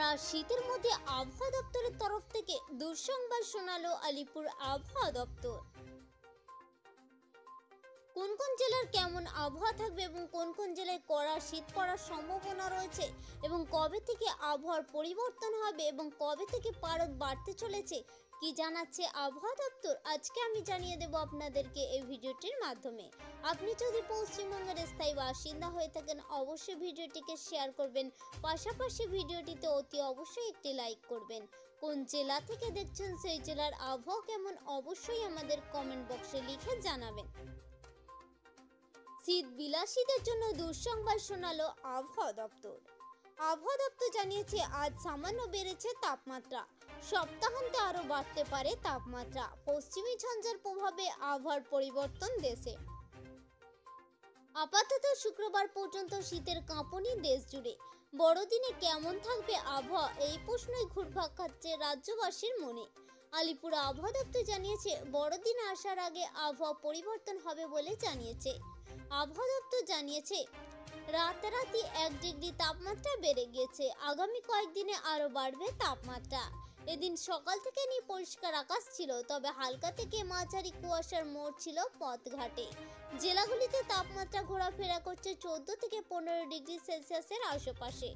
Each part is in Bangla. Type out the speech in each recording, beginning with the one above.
কড়া শীতের মধ্যে আবহাওয়া দপ্তরের তরফ থেকে দুঃসংবাদ শোনালো আলিপুর আবহাওয়া দপ্তর। কোন কোন জেলার কেমন আবহাওয়া থাকবে এবং কোন কোন জেলায় কড়া শীত পড়ার সম্ভাবনা রয়েছে এবং কবে থেকে আবহাওয়ার পরিবর্তন হবে এবং কবে থেকে পারদ বাড়তে চলেছে কি জানাচ্ছে আবহাওয়া দপ্তর, আজকে আমি জানিয়ে দেব আপনাদেরকে এই ভিডিওটির মাধ্যমে। আপনি যদি পশ্চিমবঙ্গের স্থায়ী বাসিন্দা হয়ে থাকেন অবশ্যই ভিডিওটিকে শেয়ার করবেন, পাশাপাশি ভিডিওটিতে অতি অবশ্যই একটি লাইক করবেন। কোন জেলা থেকে দেখছেন সেই জেলার আবহাওয়া কেমন অবশ্যই আমাদের কমেন্ট বক্সে লিখে জানাবেন। শীত বিলাসীদের জন্য দুঃসংবাদ শোনালো আবহাওয়া দপ্তর। আবহাওয়া দপ্তর জানিয়েছে আজ সামান্য বেড়েছে তাপমাত্রা, সপ্তাহান্তে আরও বাড়তে পারে তাপমাত্রা। পশ্চিমী ঝঞ্ঝার প্রভাবে আবহাওয়ার পরিবর্তন দেশে। আপাতত শুক্রবার পর্যন্ত শীতের কাঁপুনি দেশ জুড়ে। বড়দিনে কেমন থাকবে আবহাওয়া এই প্রশ্নই ঘুরপাক খাচ্ছে রাজ্যবাসীর মনে। আলিপুর আবহাওয়া দপ্তর জানিয়েছে বড়দিন আসার আগে আবহাওয়া পরিবর্তন হবে বলে জানিয়েছে। আবহাওয়া দপ্তর জানিয়েছে রাতারাতি 1 ডিগ্রি তাপমাত্রা বেড়ে গিয়েছে, আগামী কয়েকদিনে আরও বাড়বে তাপমাত্রা। এদিন সকাল থেকে নিয়ে পরিষ্কার আকাশ ছিল, তবে হালকা থেকে মাঝারি কুয়াশার মোড় ছিল পথঘাটে। জেলাগুলিতে তাপমাত্রা ঘোরাফেরা করছে 14 থেকে 15 ডিগ্রি সেলসিয়াসের আশেপাশে।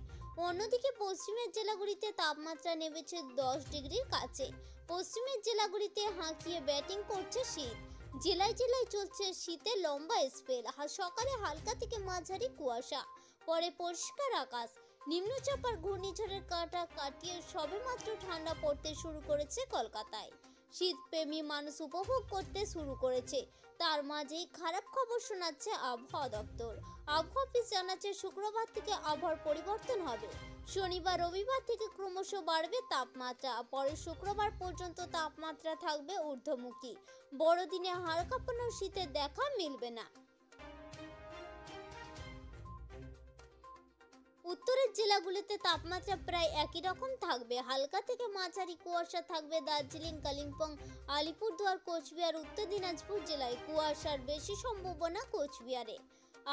অন্যদিকে পশ্চিমের জেলাগুলিতে তাপমাত্রা নেমেছে 10 ডিগ্রির কাছে। পশ্চিমের জেলাগুলিতে হাঁকিয়ে ব্যাটিং করছে শীত। জেলায় জেলায় চলছে শীতের লম্বা স্পেল। সকালে হালকা থেকে মাঝারি কুয়াশা, পরে পরিষ্কার আকাশ। নিম্নচাপ আর ঘূর্ণিঝড়ের কাঁটা কাটিয়ে সবেমাত্র ঠান্ডা পড়তে শুরু করেছে কলকাতায়। শীতপ্রেমী মানুষ উপভোগ করতে শুরু করেছে, তার মাঝেই খারাপ খবর শোনাচ্ছে আবহাওয়া দপ্তর। আবহাওয়া অফিস জানাচ্ছে শুক্রবার থেকে আবহাওয়ার পরিবর্তন হবে। শনিবার রবিবার থেকে ক্রমশ বাড়বে তাপমাত্রা, পরে শুক্রবার পর্যন্ত তাপমাত্রা থাকবে ঊর্ধ্বমুখী। বড়দিনে হাড় কাঁপানো শীতের দেখা মিলবে না। উত্তরের জেলাগুলিতে তাপমাত্রা প্রায় একই রকম থাকবে। হালকা থেকে মাঝারি কুয়াশা থাকবে দার্জিলিং, কালিম্পং, আলিপুরদুয়ার, কোচবিহার। উত্তর দিনাজপুর জেলায় কুয়াশার বেশি সম্ভাবনা কোচবিহারে।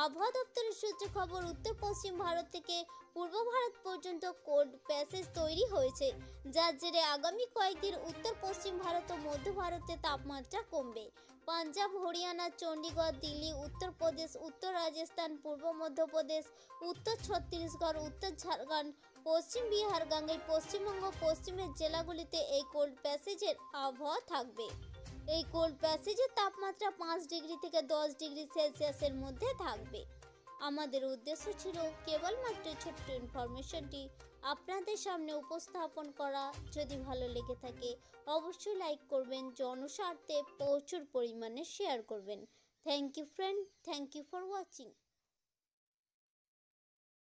আবহাওয়া দপ্তরের সূত্রে খবর, উত্তর পশ্চিম ভারত থেকে পূর্ব ভারত পর্যন্ত কোল্ড প্যাসেজ তৈরি হয়েছে, যার জেরে আগামী কয়েকদিন উত্তর পশ্চিম ভারত ও মধ্য ভারতে তাপমাত্রা কমবে। পাঞ্জাব, হরিয়ানা, চণ্ডীগড়, দিল্লি, উত্তরপ্রদেশ, উত্তর রাজস্থান, পূর্ব মধ্যপ্রদেশ, উত্তর ছত্তিশগড়, উত্তর ঝাড়খণ্ড, পশ্চিম বিহার, গাঙ্গেয় পশ্চিমবঙ্গ, পশ্চিমের জেলাগুলিতে এই কোল্ড প্যাসেজের আবহাওয়া থাকবে। এই কোল্ড প্যাসেজের তাপমাত্রা 5 ডিগ্রি থেকে 10 ডিগ্রি সেলসিয়াসের মধ্যে থাকবে। আমাদের উদ্দেশ্য ছিল কেবলমাত্র ছোট্ট ইনফরমেশনটি আপনাদের সামনে উপস্থাপন করা। যদি ভালো লেগে থাকে অবশ্যই লাইক করবেন, জনস্বার্থে প্রচুর পরিমাণে শেয়ার করবেন। Thank you friend, thank you for watching.